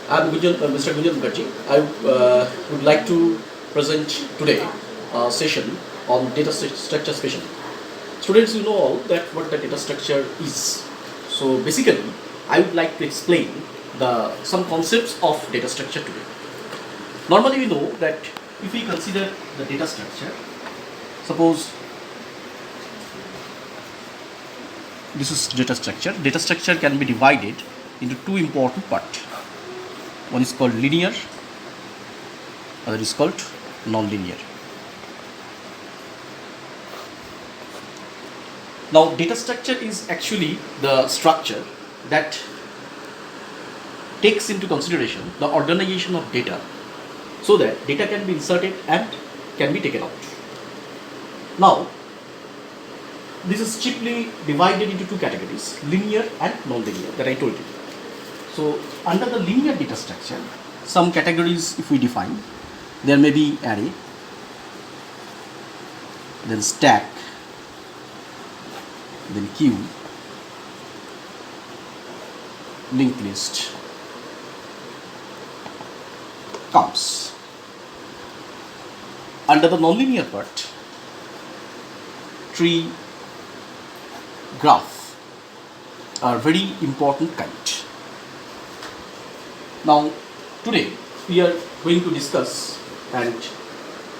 I'm Mr. Gunjan Mukherjee. I would like to present today a session on data structure specially. Students, you know all that what the data structure is. So basically, I would like to explain some concepts of data structure today. Normally, we know that if we consider the data structure, suppose this is data structure. Data structure can be divided into two important parts. One is called linear, other is called non-linear. Now, data structure is actually the structure that takes into consideration the organization of data so that data can be inserted and can be taken out. Now, this is chiefly divided into two categories, linear and non-linear, that I told you. So, under the linear data structure, some categories if we define, there may be array, then stack, then queue, linked list comes. Under the nonlinear part, tree, graph are very important kind. Now, today we are going to discuss and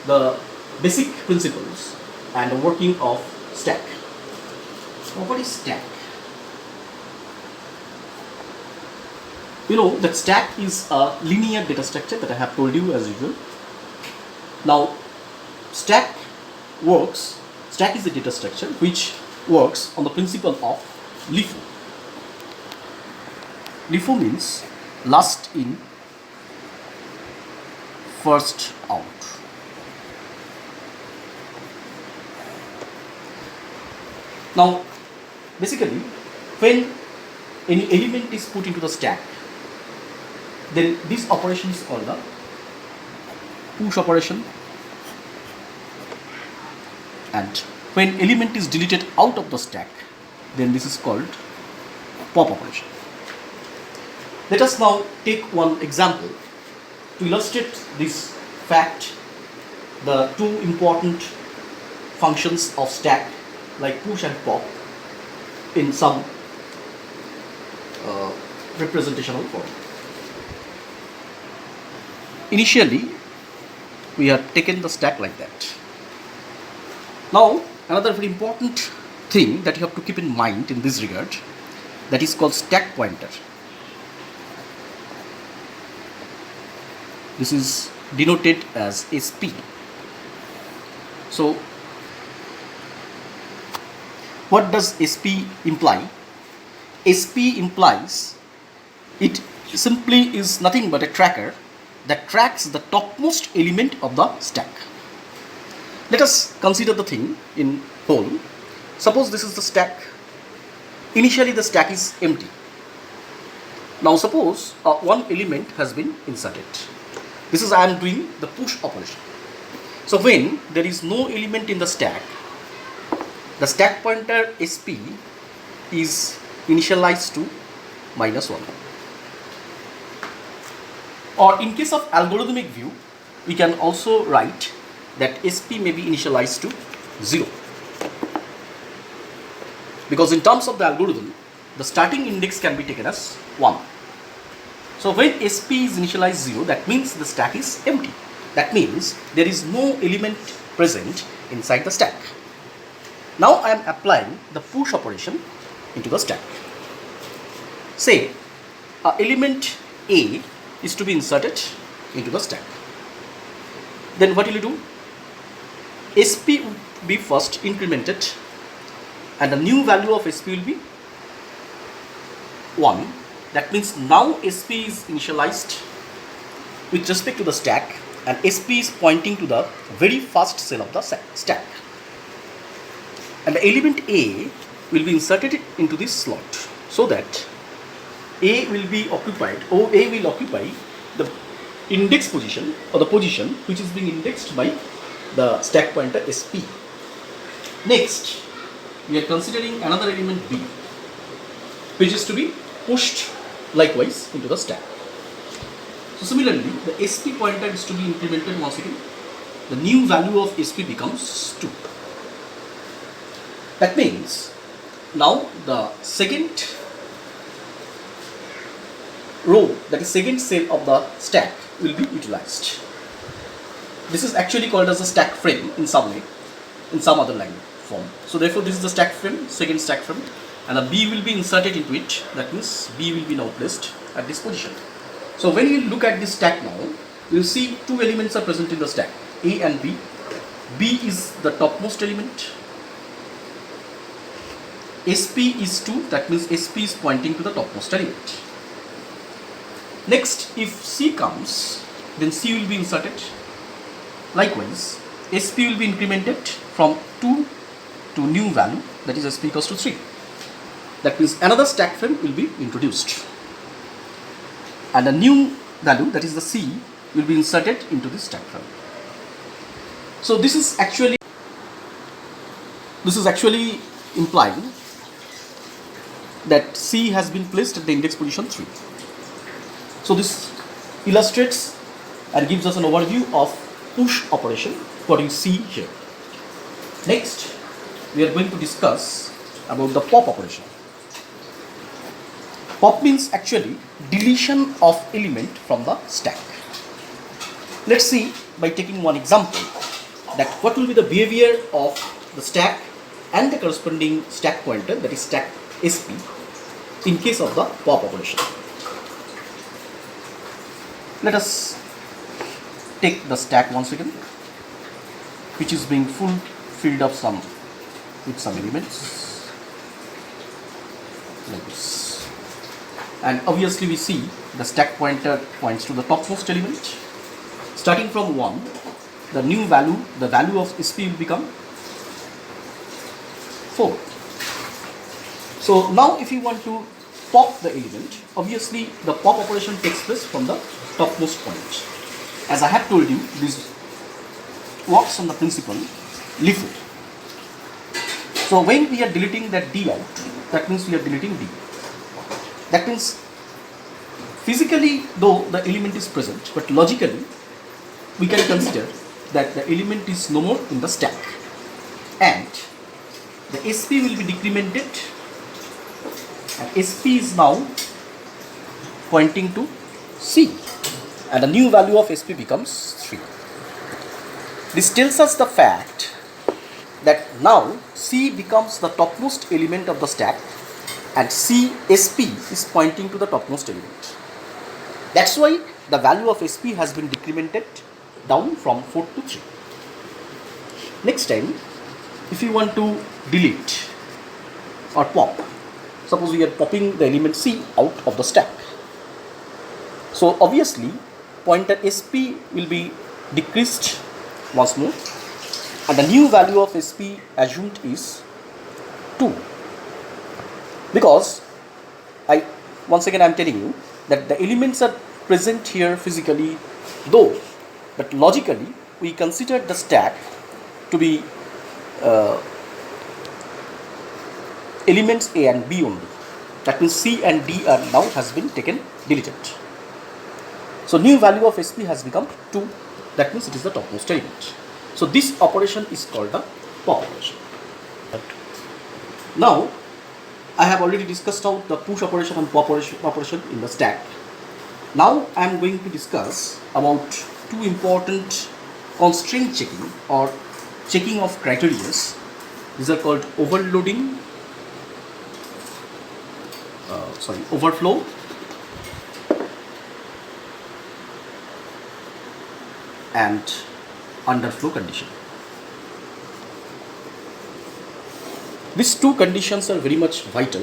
the basic principles and the working of stack. Now, what is stack? You know that stack is a linear data structure that I have told you as usual. Now, stack is a data structure which works on the principle of LIFO. LIFO means last in, first out. Now, basically, when any element is put into the stack, then this operation is called the push operation, and when element is deleted out of the stack, then this is called pop operation. Let us now take one example to illustrate this fact, the two important functions of stack like push and pop in some representational form. Initially, we have taken the stack like that. Now, another very important thing that you have to keep in mind in this regard, that is called stack pointer. This is denoted as SP. So, what does SP imply? SP implies it simply is nothing but a tracker that tracks the topmost element of the stack. Let us consider the thing in whole. Suppose this is the stack. Initially the stack is empty. Now suppose one element has been inserted. This is I am doing the push operation. So when there is no element in the stack pointer SP is initialized to -1. Or in case of algorithmic view, we can also write that SP may be initialized to 0. Because in terms of the algorithm, the starting index can be taken as 1. So when SP is initialized 0, that means the stack is empty. That means there is no element present inside the stack. Now I am applying the push operation into the stack. Say element A is to be inserted into the stack. Then what will you do? SP will be first incremented and the new value of SP will be 1. That means now SP is initialized with respect to the stack and SP is pointing to the very first cell of the stack. And the element A will be inserted into this slot so that A will be occupied, or A will occupy the index position or the position which is being indexed by the stack pointer SP. Next, we are considering another element B, which is to be pushed likewise into the stack. So similarly, the SP pointer is to be implemented once again. The new value of SP becomes 2. That means now the second row, that is second cell of the stack, will be utilized. This is actually called as a stack frame in some way, in some other language form. So therefore this is the stack frame, second stack frame, and a B will be inserted into it. That means B will be now placed at this position. So when you look at this stack now, you will see two elements are present in the stack, A and B. B is the topmost element. SP is 2, that means SP is pointing to the topmost element. Next, if C comes, then C will be inserted. Likewise, SP will be incremented from 2 to new value, that is SP equals to 3. That means another stack frame will be introduced. And a new value, that is the C, will be inserted into this stack frame. So this is actually implying that C has been placed at the index position 3. So this illustrates and gives us an overview of push operation, what you see here. Next, we are going to discuss about the pop operation. Pop means actually deletion of element from the stack. Let's see by taking one example that what will be the behavior of the stack and the corresponding stack pointer, that is stack SP, in case of the pop operation. Let us take the stack once again, which is being filled up with some elements like this. And obviously we see the stack pointer points to the topmost element. Starting from 1, the new value, the value of SP will become 4. So now if you want to pop the element, obviously the pop operation takes place from the topmost point. As I have told you, this works on the principle LIFO. So when we are deleting that D out, that means we are deleting D. That means physically though the element is present, but logically we can consider that the element is no more in the stack, and the SP will be decremented, and SP is now pointing to C, and the new value of SP becomes 3. This tells us the fact that now C becomes the topmost element of the stack, and SP is pointing to the topmost element. That's why the value of SP has been decremented down from 4 to 3. Next time, if you want to delete or pop, suppose we are popping the element C out of the stack. So obviously pointer SP will be decreased once more, and the new value of SP assumed is 2. Because once again I am telling you that the elements are present here physically though, but logically we consider the stack to be elements A and B only. That means C and D are now has been deleted. So new value of SP has become 2. That means it is the topmost element. So this operation is called the pop operation. Now I have already discussed out the push operation and pop operation in the stack. Now I am going to discuss about two important constraint checking or checking of criteria. These are called overflow and underflow condition. These two conditions are very much vital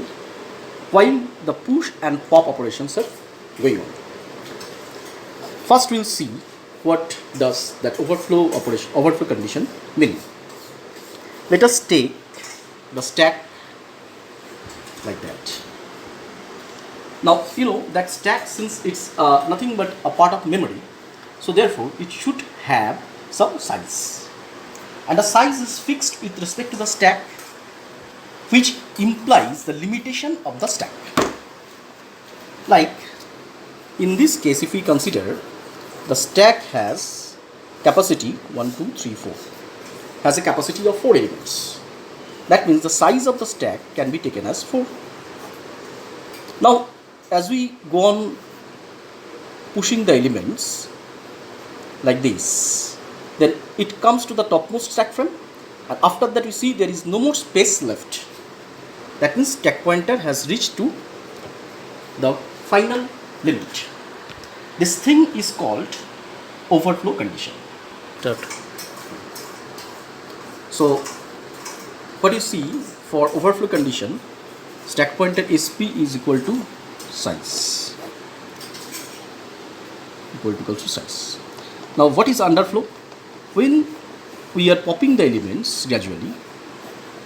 while the push and pop operations are going on. First we'll see what does that overflow condition mean. Let us take the stack like that. Now you know that stack, since it's nothing but a part of memory, so therefore it should have some size, and the size is fixed with respect to the stack, which implies the limitation of the stack. Like in this case, if we consider the stack has capacity 1, 2, 3, 4, has a capacity of 4 elements. That means the size of the stack can be taken as 4. Now, as we go on pushing the elements like this, then it comes to the topmost stack frame, and after that we see there is no more space left. That means stack pointer has reached to the final limit. This thing is called overflow condition. So what you see for overflow condition, stack pointer SP is equal to size. Equal to size. Now what is underflow? When we are popping the elements gradually,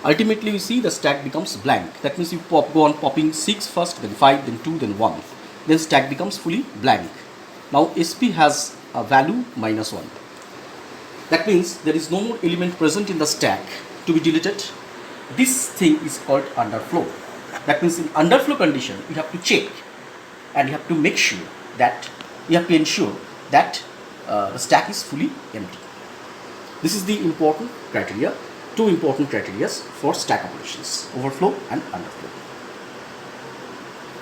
ultimately we see the stack becomes blank. That means you go on popping 6 first, then 5, then 2, then 1. Then stack becomes fully blank. Now SP has a value -1. That means there is no more element present in the stack to be deleted. This thing is called underflow. That means in underflow condition, you have to check and you have to make sure that you have to ensure that the stack is fully empty. This is the important criteria, two important criteria for stack operations, overflow and underflow.